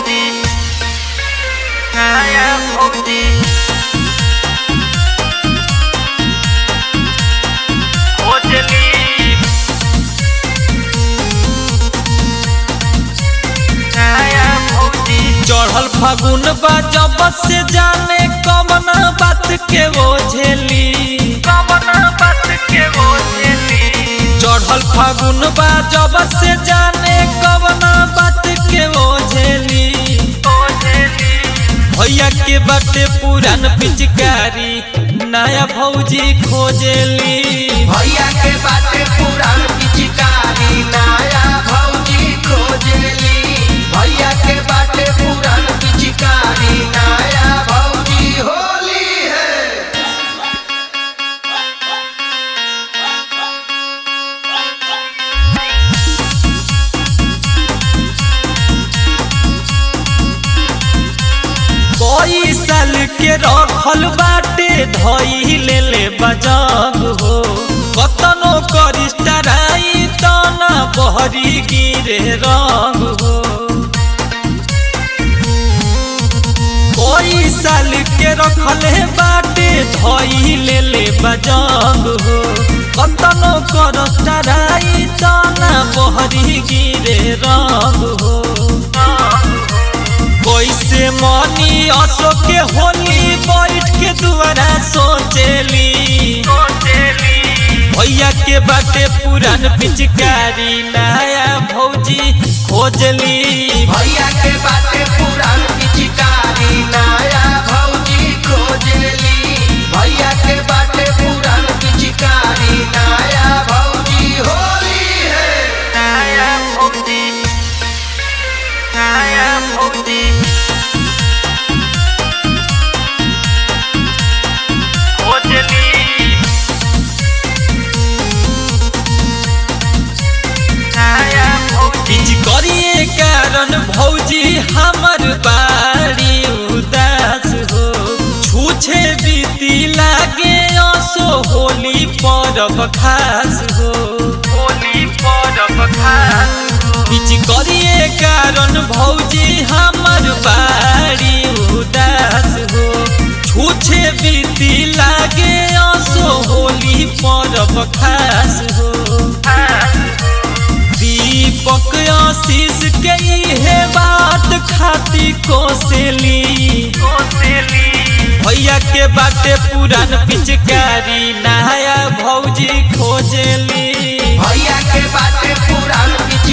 भौजी नया भौजी खोजली नया भौजी। चढ़ल फागुन बा जब से जाने कमना बात के ओझेली, कमना बात के ओझेली। चढ़ल फागुन बा जब से जाने कमना बात के ओझेली। भैया के बाटे पुरान पिचकारी नया भौजी खोजेली। भैया के बाटे पुरान पिचकारी नया भौजी खोजेली। भैया के बाटे पुरान पिचकारी नया भौजी होली है। कोई साल के रखल बाटे धई ले बजाग हो, कतनो करिष्टराई तना बहरी गिरे रंग हो। कोई साल के रखले बाटे धई ले बजाग हो, कतनो करिष्टराई तना बहरी गिरे रंग हो। कैसे मनी असो के होली बैठ के दुआरा सोचेली। भैया के बाटे पुरान पिचकारी नया भौजी खोजली। भैया के बाटे पुरान पिचकारी नया भौजी खोजेली। भैया के बाटे पुरान पिचकारी नया भौजी होली है। नया भौजी नया भौजी खोजली नया भौजी। करिए कारण भौजी हमर बाड़ी उदास हो, छूछे बीती लागे असो होली परब खास हो। होली परब खास करिए कारण भौजी हमर बाड़ी उदास हो, छूछे बीती लागे असो होली परब खास हो। दीपक आशीष के इहे बात खाती कोसेली। भैया के बाटे पुरान पिचकारी नया भौजी खोजेली। भैया के बाटे पुरान पिचकारी